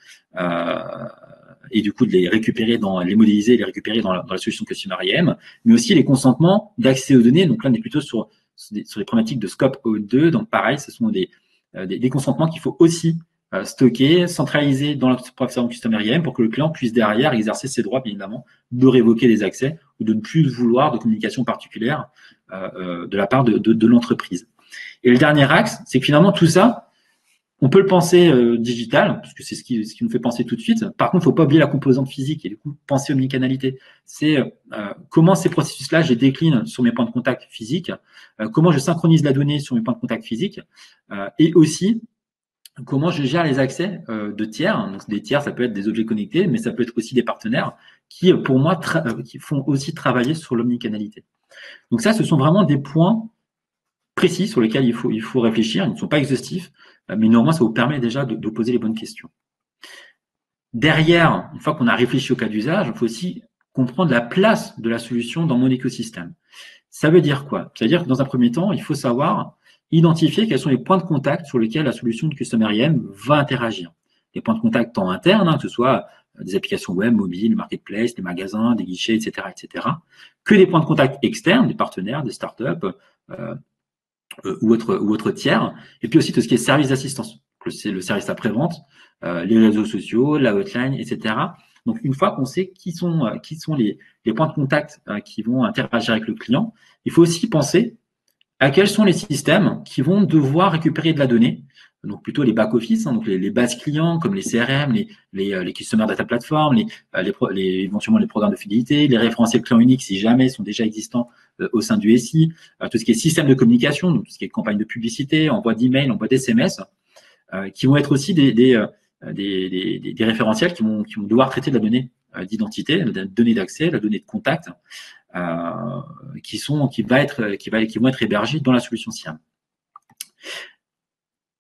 et du coup de les récupérer, les modéliser et les récupérer dans la solution Customer IAM, mais aussi les consentements d'accès aux données. Donc là, on est plutôt sur les problématiques de scope O2. Donc pareil, ce sont des consentements qu'il faut aussi stocker, centraliser dans la plateforme Customer IAM pour que le client puisse derrière exercer ses droits, bien évidemment, de révoquer les accès ou de ne plus vouloir de communication particulière de la part de l'entreprise. Et le dernier axe, c'est que finalement, tout ça, on peut le penser digital, parce que c'est ce qui nous fait penser tout de suite. Par contre, il ne faut pas oublier la composante physique et du coup, penser omnicanalité. C'est comment ces processus-là, je les décline sur mes points de contact physiques, comment je synchronise la donnée sur mes points de contact physiques, et aussi comment je gère les accès de tiers. Donc, des tiers, ça peut être des objets connectés, mais ça peut être aussi des partenaires qui, pour moi, qui font aussi travailler sur l'omnicanalité. Donc ça, ce sont vraiment des points précis sur lesquels il faut réfléchir. Ils ne sont pas exhaustifs, mais néanmoins, ça vous permet déjà de poser les bonnes questions. Derrière, une fois qu'on a réfléchi au cas d'usage, il faut aussi comprendre la place de la solution dans mon écosystème. Ça veut dire quoi? Ça veut dire que dans un premier temps, il faut savoir identifier quels sont les points de contact sur lesquels la solution de Customer IAM va interagir. Les points de contact tant internes, que ce soit des applications web, mobiles, marketplace, des magasins, des guichets, etc., que des points de contact externes, des partenaires, des startups ou autres tiers, et puis aussi tout ce qui est service d'assistance. C'est le service après-vente, les réseaux sociaux, la hotline, etc. Donc, une fois qu'on sait qui sont les points de contact qui vont interagir avec le client, il faut aussi penser à quels sont les systèmes qui vont devoir récupérer de la donnée, donc plutôt les back-office, donc les bases clients comme les CRM, les Customer Data Platform, éventuellement les programmes de fidélité, les référentiels clients uniques si jamais sont déjà existants au sein du SI, tout ce qui est système de communication, donc tout ce qui est campagne de publicité, envoi d'email, envoi d'SMS, qui vont être aussi des référentiels qui vont devoir traiter de la donnée d'identité, la donnée d'accès, la donnée de contact, qui vont être hébergés dans la solution SIAM.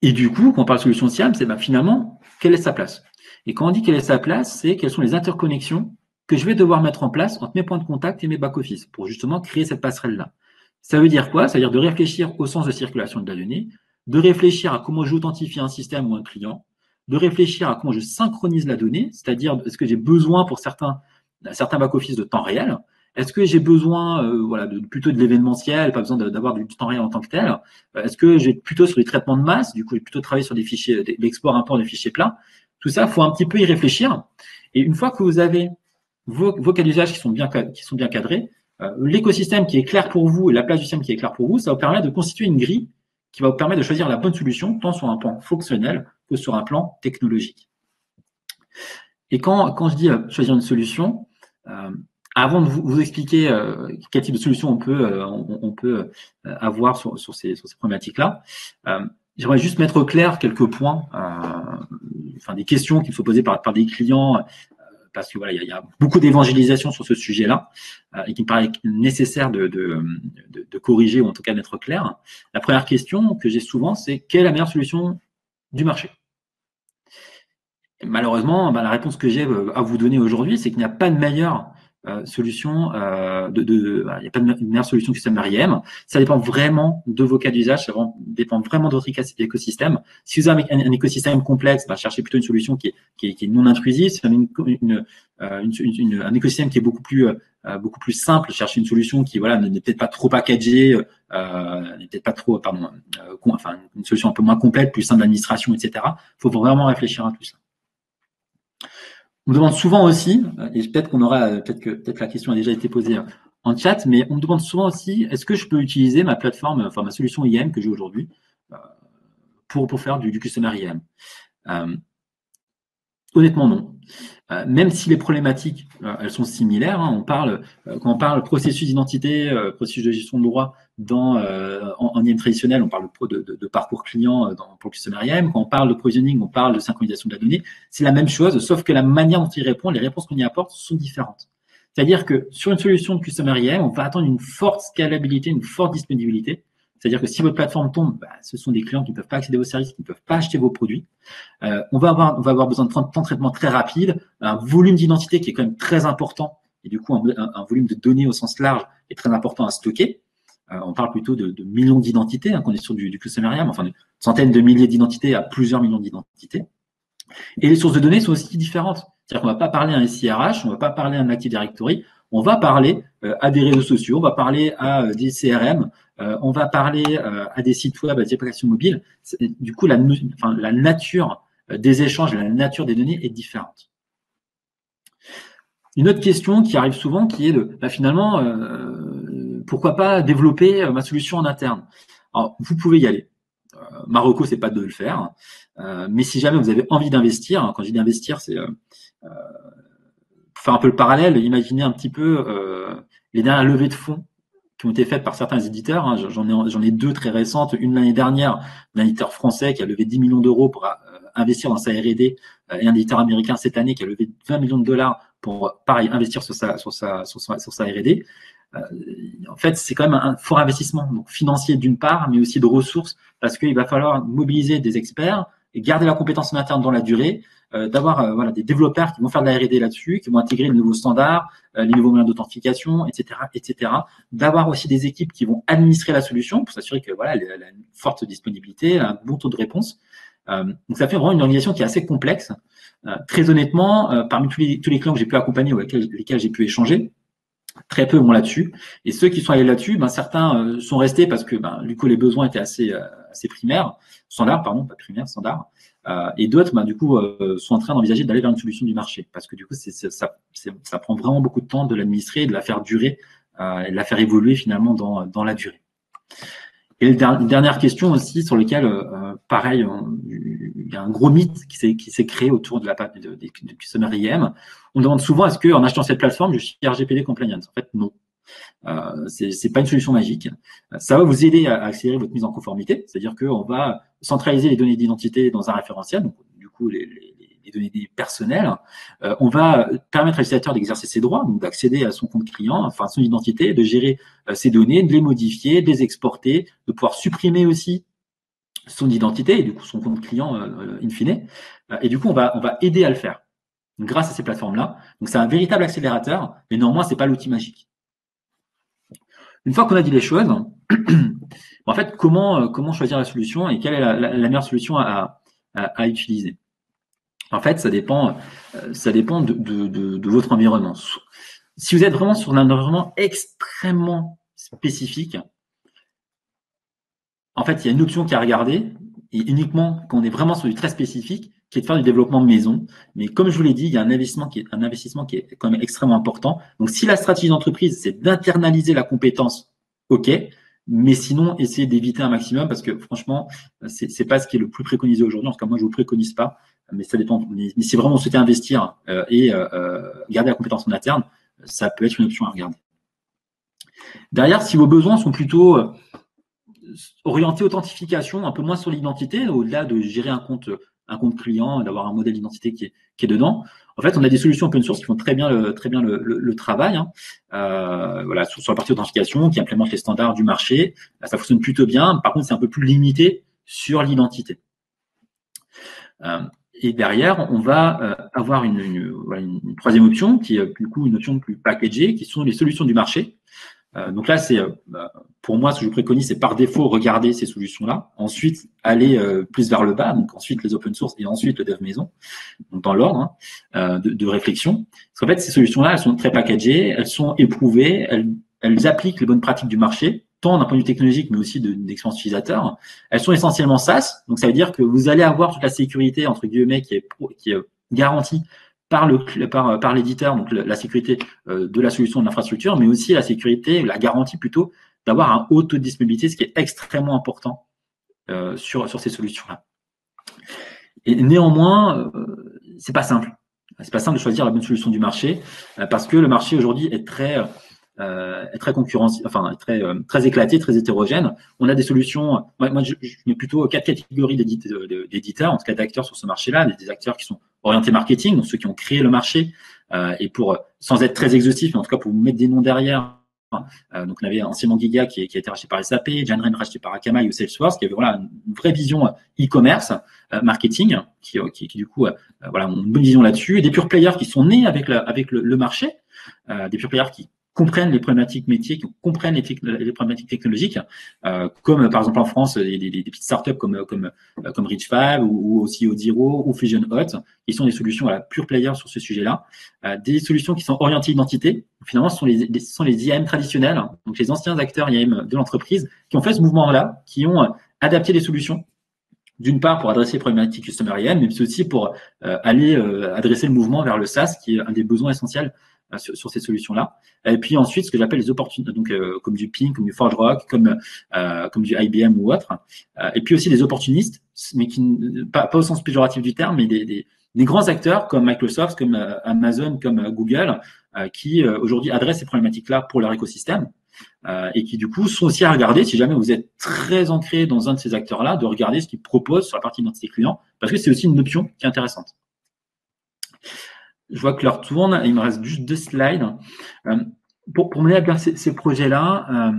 Et du coup, quand on parle de solution SIAM, c'est finalement, quelle est sa place? Et quand on dit quelle est sa place, c'est quelles sont les interconnexions que je vais devoir mettre en place entre mes points de contact et mes back-office pour justement créer cette passerelle-là. Ça veut dire quoi? Ça veut dire de réfléchir au sens de circulation de la donnée, de réfléchir à comment j'authentifie un système ou un client, de réfléchir à comment je synchronise la donnée, c'est-à-dire est-ce que j'ai besoin pour certains back-office de temps réel? Est-ce que j'ai besoin plutôt de l'événementiel, pas besoin d'avoir du temps réel en tant que tel? Est-ce que j'ai plutôt sur des traitements de masse? Du coup, j'ai plutôt travaillé sur des fichiers, l'export import des fichiers plats. Tout ça, il faut un petit peu y réfléchir. Et une fois que vous avez vos cas d'usage qui sont bien cadrés, l'écosystème qui est clair pour vous et la place du système qui est claire pour vous, ça va vous permettre de constituer une grille qui va vous permettre de choisir la bonne solution, tant sur un plan fonctionnel que sur un plan technologique. Et quand je dis choisir une solution, avant de vous expliquer quel type de solution on peut avoir sur ces problématiques-là, j'aimerais juste mettre au clair quelques points, des questions qui me sont posées par des clients parce que voilà, il y a beaucoup d'évangélisation sur ce sujet-là et qui me paraît nécessaire de corriger ou en tout cas d'être clair. La première question que j'ai souvent, c'est quelle est la meilleure solution du marché? Et malheureusement, la réponse que j'ai à vous donner aujourd'hui, c'est qu'il n'y a pas de meilleure solution il n'y a pas de meilleure solution que Custom IAM. Ça dépend vraiment de vos cas d'usage, ça dépend vraiment de votre écosystème. Si vous avez un écosystème complexe, cherchez plutôt une solution qui est non intrusive. Si vous avez un écosystème qui est beaucoup plus simple, cherchez une solution qui n'est peut-être pas trop packagée, n'est peut-être pas trop, une solution un peu moins complète, plus simple d'administration, etc. Il faut vraiment réfléchir à tout ça. On me demande souvent aussi, et peut-être la question a déjà été posée en chat, mais on me demande souvent aussi, est-ce que je peux utiliser ma plateforme, ma solution IAM que j'ai aujourd'hui pour faire du Customer IAM? Honnêtement, non. Même si les problématiques, elles sont similaires, quand on parle processus d'identité, processus de gestion de droit en IAM traditionnel, on parle de parcours client pour le Customer IAM. Quand on parle de provisioning, on parle de synchronisation de la donnée. C'est la même chose, sauf que la manière dont il répond, les réponses qu'on y apporte sont différentes. C'est-à-dire que sur une solution de Customer IAM, on va attendre une forte scalabilité, une forte disponibilité. C'est-à-dire que si votre plateforme tombe, ce sont des clients qui ne peuvent pas accéder aux services, qui ne peuvent pas acheter vos produits. On va avoir besoin de temps de traitement très rapide, un volume d'identité qui est quand même très important, et du coup un volume de données au sens large est très important à stocker. On parle plutôt de millions d'identités, quand on est sur du Customer IAM, enfin de centaines de milliers d'identités à plusieurs millions d'identités. Et les sources de données sont aussi différentes. C'est-à-dire qu'on ne va pas parler à un SIRH, on ne va pas parler à un Active Directory, on va parler à des réseaux sociaux, on va parler à des CRM, on va parler à des sites web, à des applications mobiles. Du coup, la nature des échanges, la nature des données est différente. Une autre question qui arrive souvent, qui est finalement, pourquoi pas développer ma solution en interne? Alors, vous pouvez y aller. Marocco, c'est pas de le faire. Mais si jamais vous avez envie d'investir, quand je dis d'investir, c'est pour faire un peu le parallèle, imaginez un petit peu les dernières levées de fonds qui ont été faites par certains éditeurs. J'en ai deux très récentes. Une l'année dernière, un éditeur français qui a levé 10 millions d'euros pour investir dans sa R&D, et un éditeur américain cette année qui a levé 20 millions de dollars pour, pareil, investir sur sa R&D. En fait, c'est quand même un fort investissement, donc financier d'une part, mais aussi de ressources, parce qu'il va falloir mobiliser des experts et garder la compétence en interne dans la durée, d'avoir des développeurs qui vont faire de la R&D là-dessus, qui vont intégrer les nouveaux standards, les nouveaux moyens d'authentification, etc. D'avoir aussi des équipes qui vont administrer la solution pour s'assurer que elle a une forte disponibilité, un bon taux de réponse. Donc ça fait vraiment une organisation qui est assez complexe. Très honnêtement, parmi tous les clients que j'ai pu accompagner ou avec lesquels j'ai pu échanger, très peu vont là-dessus. Et ceux qui sont allés là-dessus, certains sont restés parce que du coup les besoins étaient assez primaires, standards, pardon, pas primaires, standards. Et d'autres, sont en train d'envisager d'aller vers une solution du marché parce que du coup, ça prend vraiment beaucoup de temps de l'administrer, de la faire durer et de la faire évoluer finalement dans la durée. Et une dernière question aussi sur laquelle, pareil, il y a un gros mythe qui s'est créé autour de du Customer IAM. On demande souvent est-ce qu'en achetant cette plateforme, je suis RGPD compliance? En fait, non. C'est pas une solution magique. Ça va vous aider à accélérer votre mise en conformité, c'est-à-dire qu'on va centraliser les données d'identité dans un référentiel, donc du coup les données personnelles. On va permettre à l'utilisateur d'exercer ses droits, donc d'accéder à son compte client, enfin à son identité, de gérer ses données, de les modifier, de les exporter, de pouvoir supprimer aussi son identité et du coup son compte client in fine. Et du coup, on va aider à le faire grâce à ces plateformes-là. Donc c'est un véritable accélérateur, mais néanmoins, c'est pas l'outil magique. Une fois qu'on a dit les choses, en fait, comment choisir la solution et quelle est la meilleure solution à utiliser? En fait, ça dépend de votre environnement. Si vous êtes vraiment sur un environnement extrêmement spécifique, en fait, il y a une option qui est à regarder, et uniquement quand on est vraiment sur du très spécifique, qui est de faire du développement maison. Mais comme je vous l'ai dit, il y a un investissement qui est quand même extrêmement important. Donc, si la stratégie d'entreprise, c'est d'internaliser la compétence, OK. Mais sinon, essayez d'éviter un maximum parce que franchement, c'est pas ce qui est le plus préconisé aujourd'hui. En tout cas, moi, je vous le préconise pas. Mais ça dépend. Mais si vraiment vous souhaitez investir et garder la compétence en interne, ça peut être une option à regarder. Derrière, si vos besoins sont plutôt orientés authentification, un peu moins sur l'identité, au-delà de gérer un compte client, d'avoir un modèle d'identité qui est dedans, En fait, on a des solutions open source qui font très bien le travail, hein. Voilà, sur la partie authentification, qui implémentent les standards du marché. Ça fonctionne plutôt bien. Par contre, c'est un peu plus limité sur l'identité. Et derrière, on va avoir une troisième option qui est du coup une option plus packagée, qui sont les solutions du marché. Donc là, c'est pour moi, ce que je préconise, c'est par défaut regarder ces solutions-là, ensuite aller plus vers le bas, donc ensuite les open source et ensuite le dev maison, donc dans l'ordre de réflexion. Parce qu'en fait, ces solutions-là, elles sont très packagées, elles sont éprouvées, elles appliquent les bonnes pratiques du marché, tant d'un point de vue technologique, mais aussi d'expérience utilisateur. Elles sont essentiellement SaaS, donc ça veut dire que vous allez avoir toute la sécurité, entre guillemets, qui est garantie par l'éditeur, donc la sécurité de la solution de l'infrastructure, mais aussi la sécurité, la garantie plutôt d'avoir un haut taux de disponibilité, ce qui est extrêmement important sur ces solutions-là. Et néanmoins, c'est pas simple. C'est pas simple de choisir la bonne solution du marché parce que le marché aujourd'hui est très concurrentiel, enfin très éclaté, très hétérogène. On a des solutions. Moi, je mets plutôt 4 catégories d'éditeurs, en tout cas d'acteurs sur ce marché-là. Des acteurs qui sont orientés marketing, donc ceux qui ont créé le marché et sans être très exhaustif, mais en tout cas pour vous mettre des noms derrière. Donc on avait anciennement Giga qui a été racheté par SAP, Janrain racheté par Akamai ou Salesforce, qui avait une vraie vision e-commerce, marketing, qui du coup ont une bonne vision là-dessus. Et des pure players qui sont nés avec le marché, des pure players qui comprennent les problématiques métiers, qui comprennent les problématiques technologiques, comme par exemple en France des petites startups comme Reach5 ou aussi Odiro ou Fusion Hot, qui sont des solutions pure players sur ce sujet-là, des solutions qui sont orientées identité. Finalement, ce sont les IAM traditionnels, donc les anciens acteurs IAM de l'entreprise, qui ont fait ce mouvement-là, qui ont adapté les solutions. D'une part, pour adresser les problématiques Customer IAM, mais aussi pour aller adresser le mouvement vers le SaaS, qui est un des besoins essentiels sur ces solutions-là. Et puis ensuite, ce que j'appelle les opportunités, donc comme du Ping, comme du ForgeRock, comme du IBM ou autre. Et puis aussi des opportunistes, mais pas au sens péjoratif du terme, mais des grands acteurs comme Microsoft, comme Amazon, comme Google, qui aujourd'hui adressent ces problématiques-là pour leur écosystème. Et qui du coup sont aussi à regarder, si jamais vous êtes très ancré dans un de ces acteurs-là, de regarder ce qu'ils proposent sur la partie identité client, parce que c'est aussi une option qui est intéressante. Je vois que l'heure tourne, il me reste juste 2 slides. Pour mener à bien ces projets-là,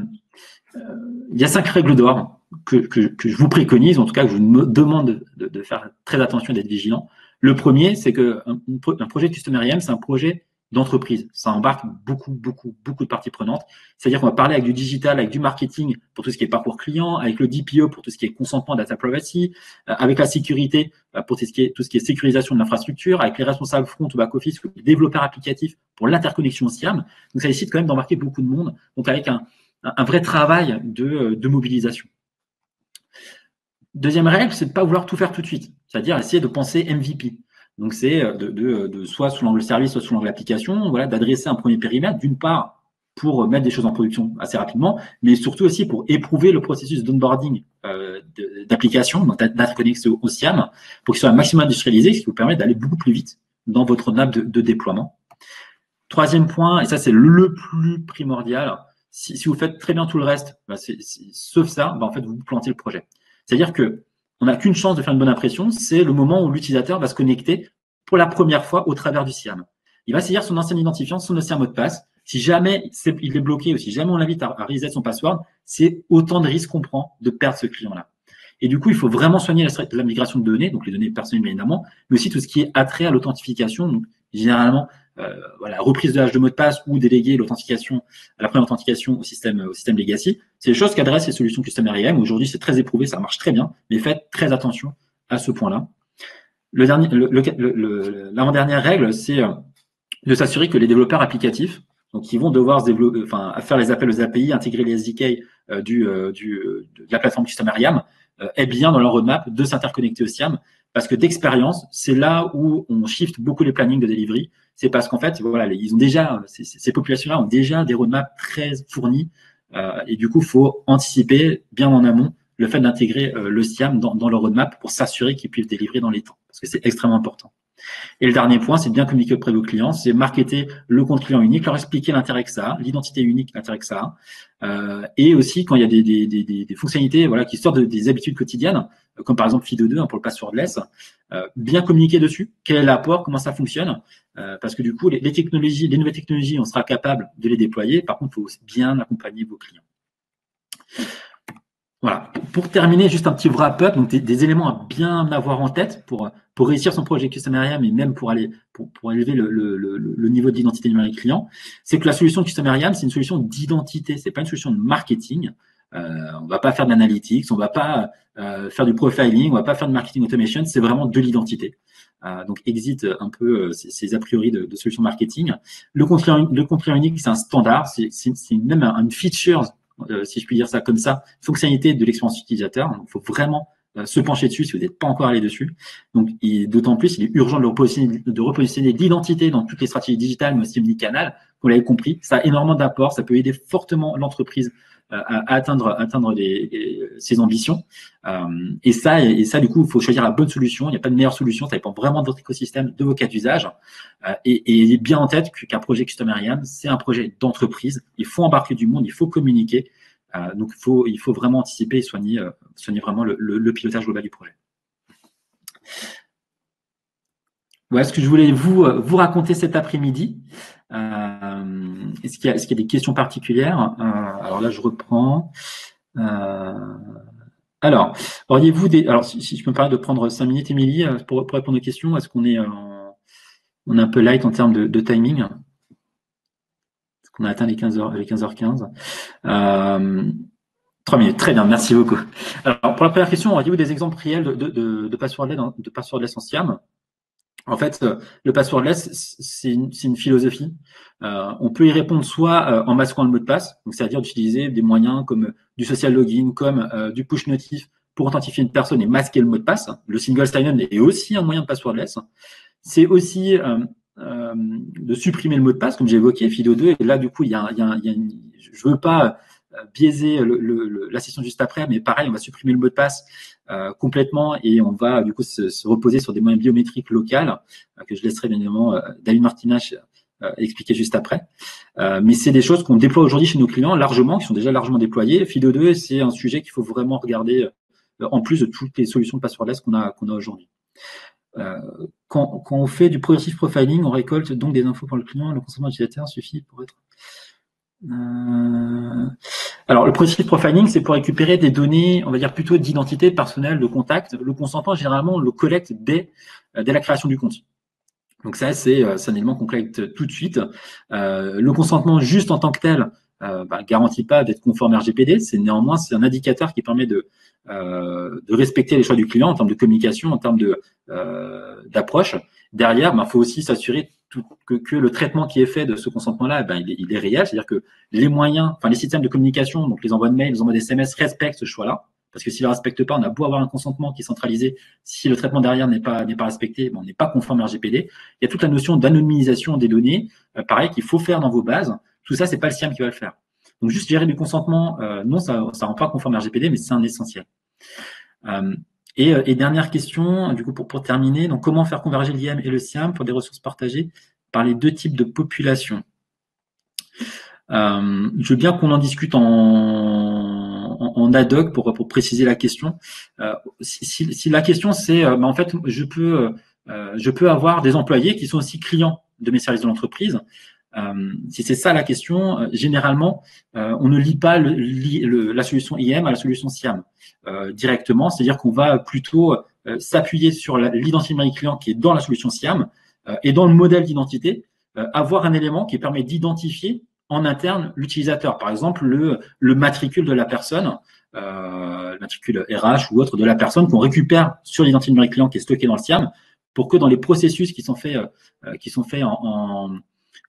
il y a 5 règles d'or que je vous préconise, en tout cas que je vous demande de faire très attention et d'être vigilant. Le premier, c'est qu'un projet de Customer IAM, c'est un projet d'entreprise. Ça embarque beaucoup de parties prenantes. C'est-à-dire qu'on va parler avec du digital, avec du marketing pour tout ce qui est parcours client, avec le DPO pour tout ce qui est consentement data privacy, avec la sécurité pour tout ce qui est sécurisation de l'infrastructure, avec les responsables front ou back office, les développeurs applicatifs pour l'interconnexion SIAM. Donc ça nécessite quand même d'embarquer beaucoup de monde. Donc avec un vrai travail de mobilisation. Deuxième règle, c'est de ne pas vouloir tout faire tout de suite. C'est-à-dire essayer de penser MVP. Donc, c'est soit sous l'angle service, soit sous l'angle application, voilà, d'adresser un premier périmètre, d'une part, pour mettre des choses en production assez rapidement, mais surtout aussi pour éprouver le processus d'onboarding d'application, d'interconnexion au SIAM, pour qu'il soit un maximum industrialisé, ce qui vous permet d'aller beaucoup plus vite dans votre roadmap de déploiement. Troisième point, et ça, c'est le plus primordial, si vous faites très bien tout le reste, sauf ça, en fait, vous plantez le projet. C'est-à-dire que on n'a qu'une chance de faire une bonne impression, c'est le moment où l'utilisateur va se connecter pour la première fois au travers du SIAM. Il va saisir son ancien identifiant, son ancien mot de passe. Si jamais il est bloqué ou si jamais on l'invite à reset son password, c'est autant de risques qu'on prend de perdre ce client-là. Et du coup, il faut vraiment soigner la migration de données, donc les données personnelles bien évidemment, mais aussi tout ce qui est attrait à l'authentification. Donc, généralement, reprise de l'âge de mot de passe ou déléguer l'authentification à la première authentification au système legacy. C'est des choses qu'adressent les solutions Customer IAM. Aujourd'hui, c'est très éprouvé, ça marche très bien, mais faites très attention à ce point-là. L'avant-dernière règle, c'est de s'assurer que les développeurs applicatifs, donc qui vont devoir faire les appels aux API, intégrer les SDK de la plateforme Customer IAM, est bien dans leur roadmap de s'interconnecter au SIAM, parce que d'expérience, c'est là où on shift beaucoup les plannings de delivery. C'est parce qu'en fait, voilà, ils ont déjà, ces populations-là ont déjà des roadmaps très fournis, et du coup, il faut anticiper bien en amont le fait d'intégrer le SIAM dans leur roadmap pour s'assurer qu'ils puissent délivrer dans les temps, parce que c'est extrêmement important. Et le dernier point, c'est bien communiquer auprès de vos clients, c'est marketer le compte client unique, leur expliquer l'intérêt que ça a, l'identité unique, l'intérêt que ça a. Et aussi, quand il y a des fonctionnalités voilà, qui sortent des habitudes quotidiennes, comme par exemple FIDO2 pour le passwordless, bien communiquer dessus, quel est l'apport, comment ça fonctionne, parce que du coup, les technologies, les nouvelles technologies, on sera capable de les déployer. Par contre, il faut bien accompagner vos clients. Voilà. Pour terminer, juste un petit wrap-up, donc des éléments à bien avoir en tête pour réussir son projet Customerium et même pour élever le niveau d'identité numérique client, c'est que la solution de Customerium, c'est une solution d'identité, c'est pas une solution de marketing. On va pas faire d'analytics, on va pas faire du profiling, on va pas faire de marketing automation, c'est vraiment de l'identité. Donc exit un peu ces a priori de solutions marketing. Le compte client unique, c'est un standard, c'est même une feature, si je puis dire ça comme ça, fonctionnalité de l'expérience utilisateur. Donc, il faut vraiment se pencher dessus si vous n'êtes pas encore allé dessus. Donc, d'autant plus, il est urgent de repositionner l'identité dans toutes les stratégies digitales, mais aussi omnicanal. Vous l'avez compris, ça a énormément d'apports, ça peut aider fortement l'entreprise à atteindre ses ambitions. Et ça, du coup, il faut choisir la bonne solution. Il n'y a pas de meilleure solution. Ça dépend vraiment de votre écosystème, de vos cas d'usage. Et bien en tête qu'un projet Customerium, c'est un projet d'entreprise. Il faut embarquer du monde, il faut communiquer. Donc, il faut vraiment anticiper et soigner vraiment le pilotage global du projet. Voilà ce que je voulais vous raconter cet après-midi. Est-ce qu'il y a des questions particulières? Alors là, je reprends. Alors, auriez-vous alors si je peux me permettre de prendre 5 minutes, Émilie, pour répondre aux questions, est-ce qu'on est on est un peu light en termes de timing? Est-ce qu'on a atteint les 15h15? 3 minutes, très bien, merci beaucoup. Alors, pour la première question, auriez-vous des exemples réels de passwordless en SIAM? En fait, le passwordless, c'est une philosophie. On peut y répondre soit en masquant le mot de passe, donc c'est-à-dire d'utiliser des moyens comme du social login, comme du push notif pour authentifier une personne et masquer le mot de passe. Le single sign-on est aussi un moyen de passwordless. C'est aussi de supprimer le mot de passe, comme j'ai évoqué, FIDO2. Et là, du coup, je veux pas biaiser la session juste après, mais pareil, on va supprimer le mot de passe complètement et on va du coup se reposer sur des moyens biométriques locales que je laisserai bien évidemment David Martinache expliquer juste après. Mais c'est des choses qu'on déploie aujourd'hui chez nos clients largement, qui sont déjà largement déployées. FIDO2, c'est un sujet qu'il faut vraiment regarder en plus de toutes les solutions de passwordless qu'on a aujourd'hui. Quand on fait du progressive profiling, on récolte donc des infos pour le client, le consentement utilisateur suffit pour être... Alors, le progressive profiling, c'est pour récupérer des données, on va dire plutôt d'identité personnelle, de contact. Le consentement, généralement, on le collecte dès la création du compte. Donc ça, c'est un élément qu'on collecte tout de suite. Le consentement juste en tant que tel garantit pas d'être conforme RGPD. Néanmoins, c'est un indicateur qui permet de respecter les choix du client en termes de communication, en termes d'approche. Derrière, faut aussi s'assurer que le traitement qui est fait de ce consentement-là, il est réel. C'est-à-dire que les moyens, les systèmes de communication, donc les envois de mails, les envois de SMS respectent ce choix-là. Parce que s'il ne le respecte pas, on a beau avoir un consentement qui est centralisé, si le traitement derrière n'est pas respecté, on n'est pas conforme à RGPD. Il y a toute la notion d'anonymisation des données, pareil, qu'il faut faire dans vos bases. Tout ça, c'est pas le SIAM qui va le faire. Donc, juste gérer du consentement, non, ça rend pas conforme à RGPD, mais c'est un essentiel. Et dernière question, du coup, pour terminer, donc comment faire converger l'IAM et le SIAM pour des ressources partagées par les deux types de populations? Je veux bien qu'on en discute en ad hoc pour préciser la question. Si la question c'est, en fait, je peux avoir des employés qui sont aussi clients de mes services de l'entreprise. Si c'est ça la question, généralement, on ne lie pas la solution IAM à la solution SIAM directement. C'est-à-dire qu'on va plutôt s'appuyer sur l'identité numérique client qui est dans la solution SIAM et dans le modèle d'identité, avoir un élément qui permet d'identifier en interne l'utilisateur. Par exemple, le matricule de la personne, le matricule RH ou autre de la personne qu'on récupère sur l'identité numérique client qui est stocké dans le SIAM pour que dans les processus qui sont faits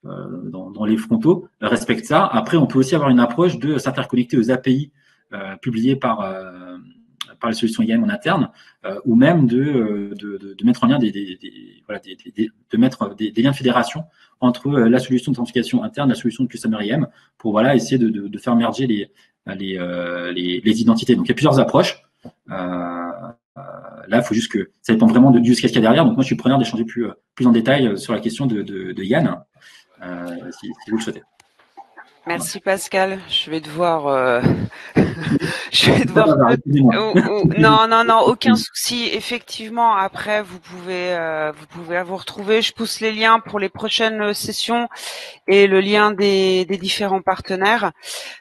dans les frontaux respectent ça. Après, on peut aussi avoir une approche de s'interconnecter aux API publiées par les solutions IAM en interne, ou même de mettre en lien de mettre des liens de fédération entre la solution d'authentification interne et la solution de Customer IAM pour essayer de faire merger les identités. Donc il y a plusieurs approches là, il faut juste que ça dépend vraiment du use case qu'il y a derrière. Donc moi, je suis preneur d'échanger plus en détail sur la question de Yann, si vous le souhaitez. Merci Pascal. Je vais devoir Non, aucun souci. Effectivement, après vous pouvez vous retrouver. Je pousse les liens pour les prochaines sessions et le lien des différents partenaires.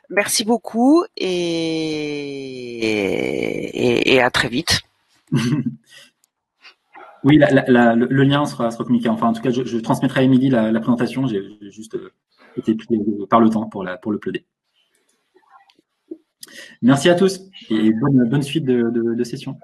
Merci beaucoup et à très vite. Oui, le lien sera communiqué. Enfin, en tout cas, je transmettrai à Émilie la présentation. J'ai juste été pris par le temps pour l'uploader. Merci à tous et bonne suite de session.